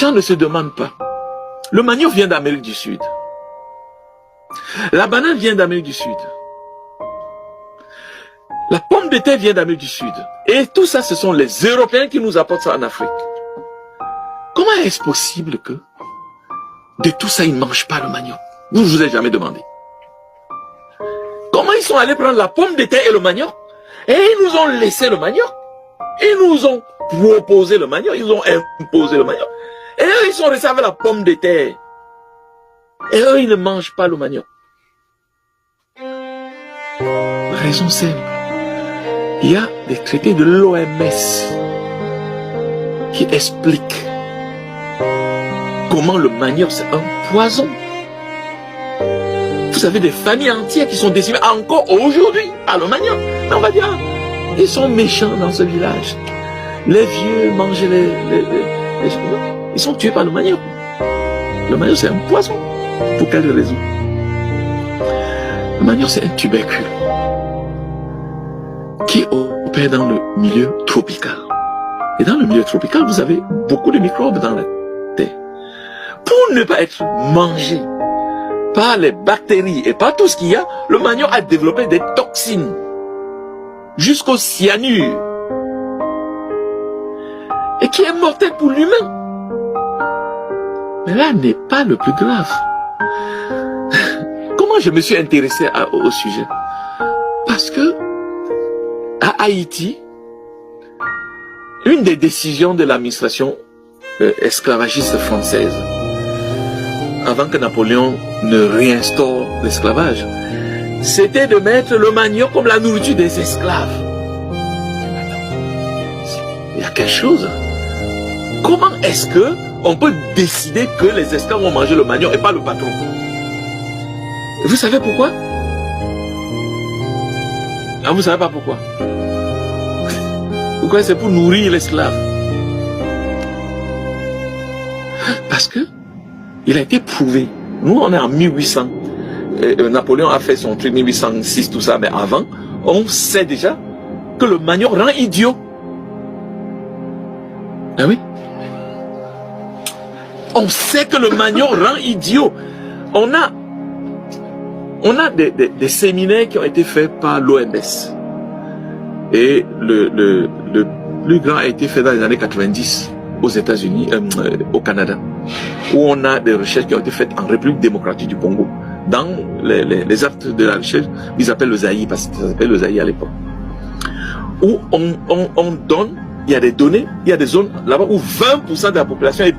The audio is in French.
gens ne se demandent pas. Le manioc vient d'Amérique du Sud. La banane vient d'Amérique du Sud. La pomme de terre vient d'Amérique du Sud. Et tout ça, ce sont les Européens qui nous apportent ça en Afrique. Comment est-ce possible que de tout ça, ils ne mangent pas le manioc? Je ne vous ai jamais demandé. Comment ils sont allés prendre la pomme de terre et le manioc? Et ils nous ont laissé le manioc. Ils nous ont proposé le manioc. Ils ont imposé le manioc. Et eux, ils sont restés avec la pomme de terre. Et eux, ils ne mangent pas le manioc. Raison simple. Il y a des traités de l'OMS qui expliquent comment le manioc, c'est un poison. Vous avez des familles entières qui sont décimées encore aujourd'hui par le manioc. Mais on va dire, ils sont méchants dans ce village. Les vieux mangent les ils sont tués par le manioc. Le manioc, c'est un poison. Pour quelle raison? Le manioc, c'est un tubercule qui opère dans le milieu tropical. Et dans le milieu tropical, vous avez beaucoup de microbes dans la terre. Pour ne pas être mangé par les bactéries et par tout ce qu'il y a, le manioc a développé des toxines jusqu'au cyanure et qui est mortel pour l'humain. Mais là n'est pas le plus grave. Comment je me suis intéressé au sujet? Parce que à Haïti, une des décisions de l'administration esclavagiste française, avant que Napoléon ne réinstaure l'esclavage, c'était de mettre le manioc comme la nourriture des esclaves. Il y a quelque chose. Comment est-ce que on peut décider que les esclaves vont manger le manioc et pas le patron? Et vous savez pourquoi? Ah, vous savez pas pourquoi? Pourquoi? C'est pour nourrir l'esclave. Parce que il a été prouvé. Nous, on est en 1800. Napoléon a fait son truc 1806, tout ça, mais avant, on sait déjà que le manioc rend idiot. Ah oui? On sait que le manioc rend idiot. On a des séminaires qui ont été faits par l'OMS. Et le plus grand a été fait dans les années 90 aux États-Unis, au Canada, où on a des recherches qui ont été faites en République démocratique du Congo. Dans les actes de la recherche, ils appellent le Zaïre, parce que ça s'appelle le Zaïre à l'époque. Où on donne, il y a des données, il y a des zones là-bas où 20% de la population est